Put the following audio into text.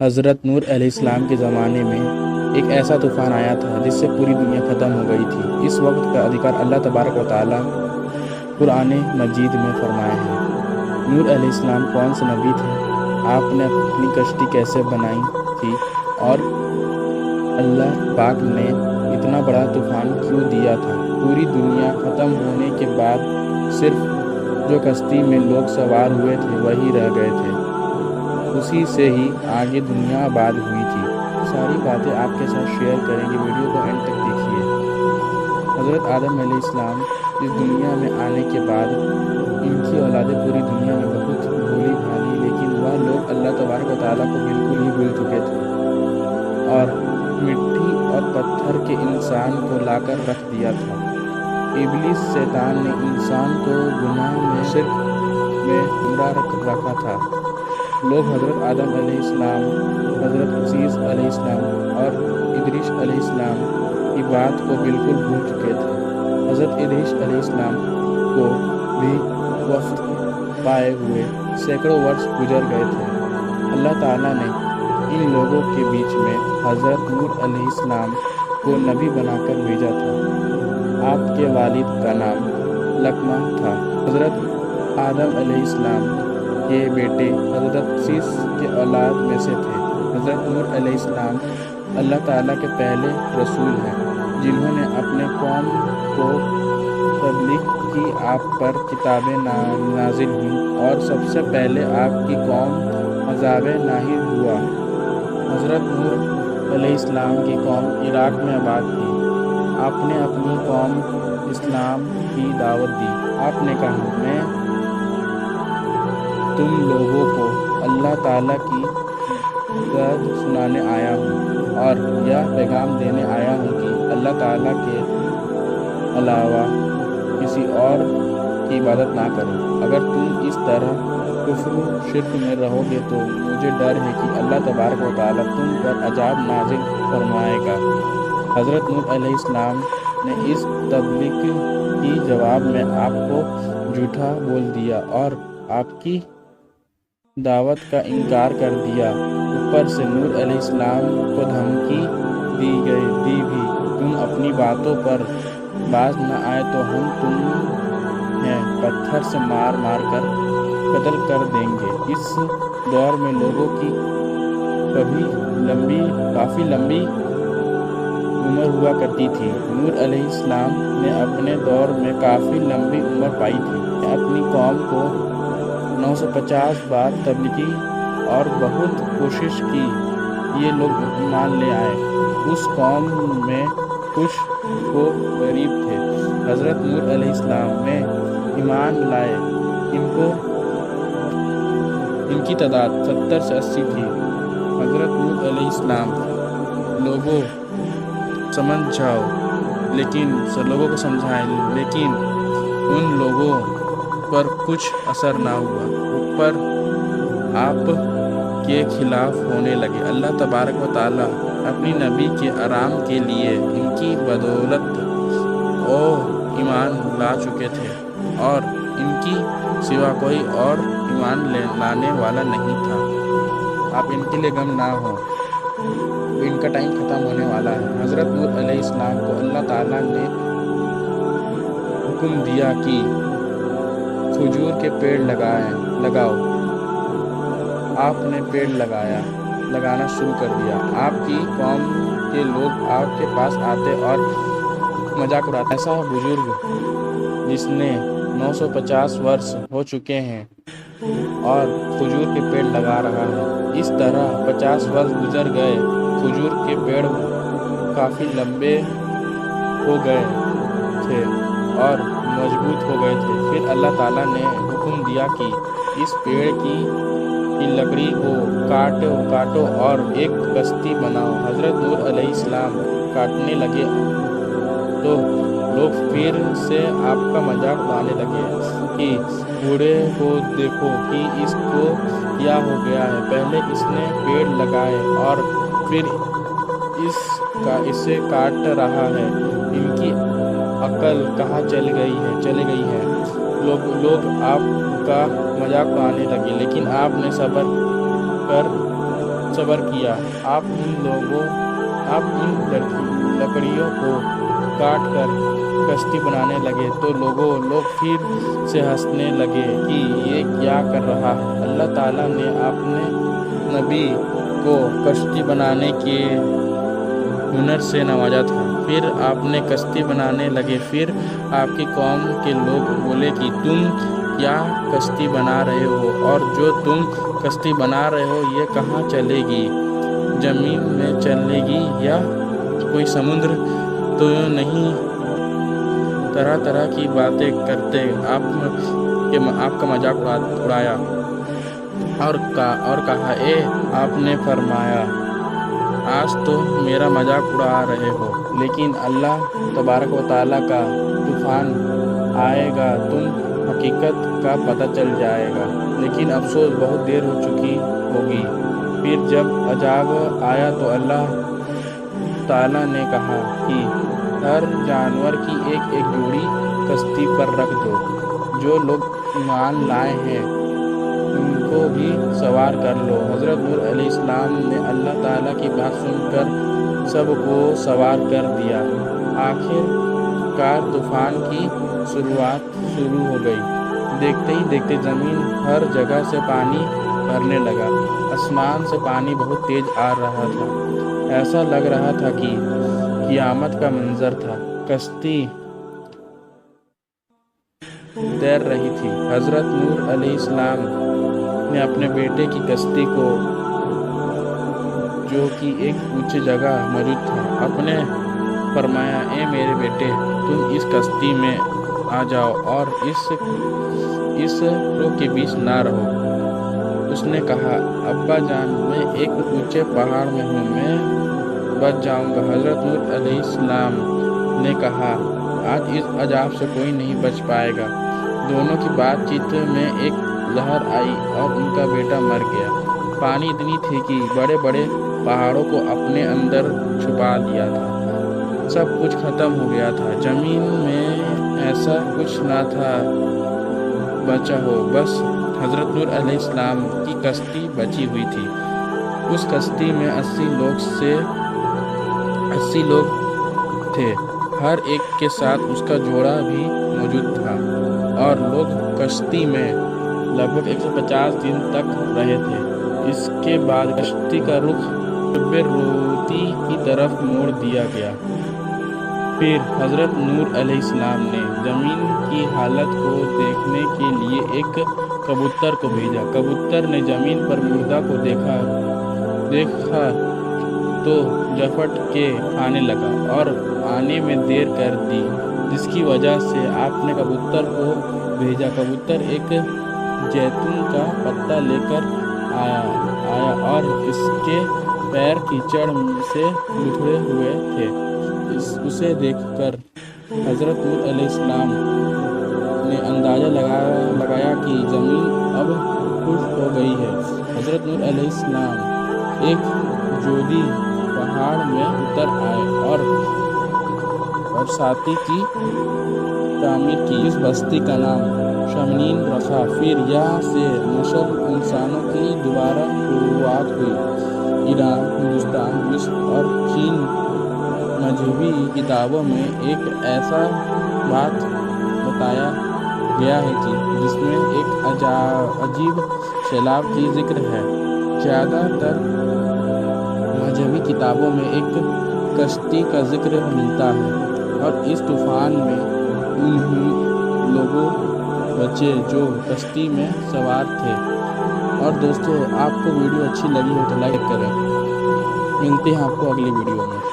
حضرت نوح علیہ السلام کے زمانے میں ایک ایسا طوفان آیا تھا جس سے پوری دنیا ختم ہو گئی تھی۔ اس وقت کا ذکر اللہ تبارک و تعالیٰ قرآن مجید میں فرمایا ہے۔ نوح علیہ السلام کون سے نبی تھے؟ آپ نے اپنی کشتی کیسے بنائی تھی اور اللہ پاک نے اتنا بڑا طوفان کیوں دیا تھا؟ پوری دنیا ختم ہونے کے بعد صرف جو کشتی میں لوگ سوار ہوئے تھے وہی رہ گئے تھے، اسی سے ہی آگے دنیا آباد ہوئی تھی۔ ساری باتیں آپ کے ساتھ شیئر کریں گے، ویڈیو کو اینڈ تک دیکھیے۔ حضرت آدم علیہ السلام اس دنیا میں آنے کے بعد ان کی اولادیں پوری دنیا میں بہت بھولی بھالی، لیکن وہ لوگ اللہ تبارک و تعالیٰ کو بالکل ہی بھول چکے تھے اور مٹی اور پتھر کے انسان کو لا کر رکھ دیا تھا۔ ابلیس شیطان نے انسان کو گناہ میں شرک میں گمراہ رکھا تھا۔ لوگ حضرت آدم علیہ السلام، حضرت عیسیٰ علیہ السلام اور ادریس علیہ السلام کی بات کو بالکل بھول چکے تھے۔ حضرت ادریس علیہ السلام کو بھی وفات پائے ہوئے سینکڑوں برس گزر گئے تھے۔ اللہ تعالیٰ نے ان لوگوں کے بیچ میں حضرت نوح علیہ السلام کو نبی بنا کر بھیجا تھا۔ آپ کے والد کا نام لقمہ تھا۔ حضرت آدم علیہ السلام کے بیٹے حضرت سیس کے اولاد میں سے تھے۔ حضرت نوح علیہ السلام اللہ تعالیٰ کے پہلے رسول ہیں جنہوں نے اپنے قوم کو تبلیغ کی۔ آپ پر کتابیں نازل ہوئیں اور سب سے پہلے آپ کی قوم عذاب ناہید ہوا۔ حضرت نوح علیہ السلام کی قوم عراق میں آباد تھی۔ آپ نے اپنی قوم اسلام کی دعوت دی۔ آپ نے کہا، میں تم لوگوں کو اللہ تعالیٰ کی بات سنانے آیا ہوں اور یہ پیغام دینے آیا ہوں کہ اللہ تعالیٰ کے علاوہ کسی اور کی عبادت نہ کرو۔ اگر تم اس طرح کفر و شرک میں رہو گے تو مجھے ڈر ہے کہ اللہ تبارک و تعالیٰ تم پر عذاب نازل فرمائے گا۔ حضرت نوح علیہ السلام نے اس تبلیغ کی جواب میں آپ کو جھوٹا بول دیا اور آپ کی دعوت کا انکار کر دیا۔ اوپر سے نوح علیہ السلام کو دھمکی دی بھی، تم اپنی باتوں پر باز نہ آئے تو ہم تمہیں پتھر سے مار مار کر قتل کر دیں گے۔ اس دور میں لوگوں کی کافی لمبی عمر ہوا کرتی تھی۔ نوح علیہ السلام نے اپنے دور میں کافی لمبی عمر پائی تھی۔ اپنی قوم کو 950 بار تبلیغ اور بہت کوشش کی، یہ لوگ ایمان لے آئے۔ اس قوم میں کچھ کو غریب تھے۔ حضرت نوح علیہ السلام میں ایمان لائے، ان کی تعداد 70 سے 80 تھی۔ حضرت نوح علیہ السلام لوگوں کو سمجھائے لیکن ان لوگوں پر کچھ اثر نہ ہوا، اوپر آپ کے خلاف ہونے لگے۔ اللہ تبارک و تعالیٰ اپنی نبی کے آرام کے لیے ان کی بدولت ایمان لا چکے تھے اور ان کی سوا کوئی اور ایمان لانے والا نہیں تھا۔ آپ ان کے لیے غم نہ ہو، ان کا ٹائم ختم ہونے والا ہے۔ حضرت نوح علیہ السلام کو اللہ تعالیٰ نے حکم دیا کہ کھجور کے پیڑ لگاؤ۔ آپ نے پیڑ لگانا شروع کر دیا۔ آپ کی قوم کے لوگ آپ کے پاس آتے اور مذاق اڑاتے۔ ایسا بزرگ جس نے 950 برس ہو چکے ہیں اور کھجور کے پیڑ لگا رہا ہے۔ اس طرح 50 برس گزر گئے، کھجور کے پیڑ کافی لمبے ہو گئے تھے اور مضبوط ہو گئے تھے۔ پھر اللہ تعالیٰ نے حکم دیا کہ اس پیڑ کی لکڑی کو کاٹو اور ایک کشتی بناؤ۔ حضرت نوح علیہ السلام کاٹنے لگے تو لوگ پھر سے آپ کا مذاق اڑانے لگے کہ بوڑھے کو دیکھو کہ اس کو کیا ہو گیا ہے، پہلے اس نے پیڑ لگائے اور پھر اسے کاٹ رہا ہے، ان کی عقل کہاں چلی گئی ہے۔ لوگ آپ کا مذاق اڑانے لگے لیکن آپ نے صبر کر صبر کیا۔ آپ ان لکڑیوں کو کاٹ کر کشتی بنانے لگے تو لوگ پھر سے ہنسنے لگے کہ یہ کیا کر رہا ہے۔ اللہ تعالیٰ نے اپنے نبی کو کشتی بنانے کے ہنر سے نوازا تھا۔ پھر آپ نے کشتی بنانے لگے۔ پھر آپ کی قوم کے لوگ بولے کہ تم کیا کشتی بنا رہے ہو، اور جو تم کشتی بنا رہے ہو یہ کہاں چلے گی؟ زمین میں چلے گی یا کوئی سمندر تو نہیں؟ طرح طرح کی باتیں کرتے آپ کا مذاق اڑایا اور کہا آپ نے فرمایا آج تو میرا مذاق اڑا رہے ہو، لیکن اللہ تبارک و تعالیٰ کا طوفان آئے گا، تم حقیقت کا پتہ چل جائے گا، لیکن افسوس بہت دیر ہو چکی ہوگی۔ پھر جب عذاب آیا تو اللہ تعالیٰ نے کہا کہ ہر جانور کی ایک جوڑی کشتی پر رکھ دو، جو لوگ ایمان لائے ہیں ان کو بھی سوار کر لو۔ حضرت نوح علیہ السلام نے اللہ تعالیٰ کی بات سن کر سب کو سوار کر دیا۔ آخر کار طوفان کی شروعات شروع ہو گئی۔ دیکھتے ہی دیکھتے زمین ہر جگہ سے پانی بھرنے لگا۔ آسمان سے پانی بہت تیز آ رہا تھا، ایسا لگ رہا تھا کہ قیامت کا منظر تھا۔ کشتی تیر رہی تھی۔ حضرت نوح علیہ السلام نے اپنے بیٹے کی کشتی کو، جو کہ ایک اونچی جگہ موجود تھا، اپنے فرمایا اے میرے بیٹے، تم اس کشتی میں آ جاؤ اور اس کے بیچ نہ رہو۔ اس نے کہا ابا جان، میں ایک اونچے پہاڑ میں ہوں، میں بچ جاؤں گا۔ حضرت نوح علیہ السلام نے کہا آج اس عذاب سے کوئی نہیں بچ پائے گا۔ دونوں کی بات چیت میں ایک لہر آئی اور ان کا بیٹا مر گیا۔ پانی اتنی تھی کہ بڑے بڑے پہاڑوں کو اپنے اندر چھپا لیا تھا، سب کچھ ختم ہو گیا تھا۔ زمین میں ایسا کچھ نہ تھا بچا ہو، بس حضرت نوح علیہ السلام کی کشتی بچی ہوئی تھی۔ اس کشتی میں 80 لوگ تھے، ہر ایک کے ساتھ اس کا جوڑا بھی موجود تھا، اور لوگ کشتی میں لگ بھگ 150 دن تک رہے تھے۔ اس کے بعد کشتی کا رخ جب روتی کی طرف موڑ دیا گیا۔ پھر حضرت نوح علیہ السلام نے زمین کی حالت کو دیکھنے کے لیے ایک کبوتر کو بھیجا۔ کبوتر نے زمین پر مردہ کو دیکھا تو جھپٹ کے آنے لگا اور آنے میں دیر کر دی، جس کی وجہ سے آپ نے کبوتر کو بھیجا۔ کبوتر ایک زیتون کا پتا لے کر آیا اور اس کے پیر کیچڑ سے لتھڑے ہوئے تھے۔ اسے دیکھ کر حضرت نوح علیہ السلام نے اندازہ لگایا کہ زمین اب خشک ہو گئی ہے۔ حضرت نوح علیہ السلام ایک جودی پہاڑ میں اتر آئے اور ساتھی کی تعمیر کی۔ اس بستی کا نام شمنین رکھا۔ پھر یہاں سے نسل انسانوں کی دوبارہ شروعات ہوئی۔ ایران، ہندوستان، مصر اور چین مذہبی کتابوں میں ایک ایسا بات بتایا گیا ہے کہ جس میں ایک عجیب سیلاب کی ذکر ہے۔ زیادہ تر مذہبی کتابوں میں ایک کشتی کا ذکر ملتا ہے، اور اس طوفان میں انہی لوگوں بچے جو کشتی میں سوار تھے۔ اور دوستو، آپ کو ویڈیو اچھی لگی ہو تو لائک کریں۔ ملتے ہیں آپ کو اگلی ویڈیو میں۔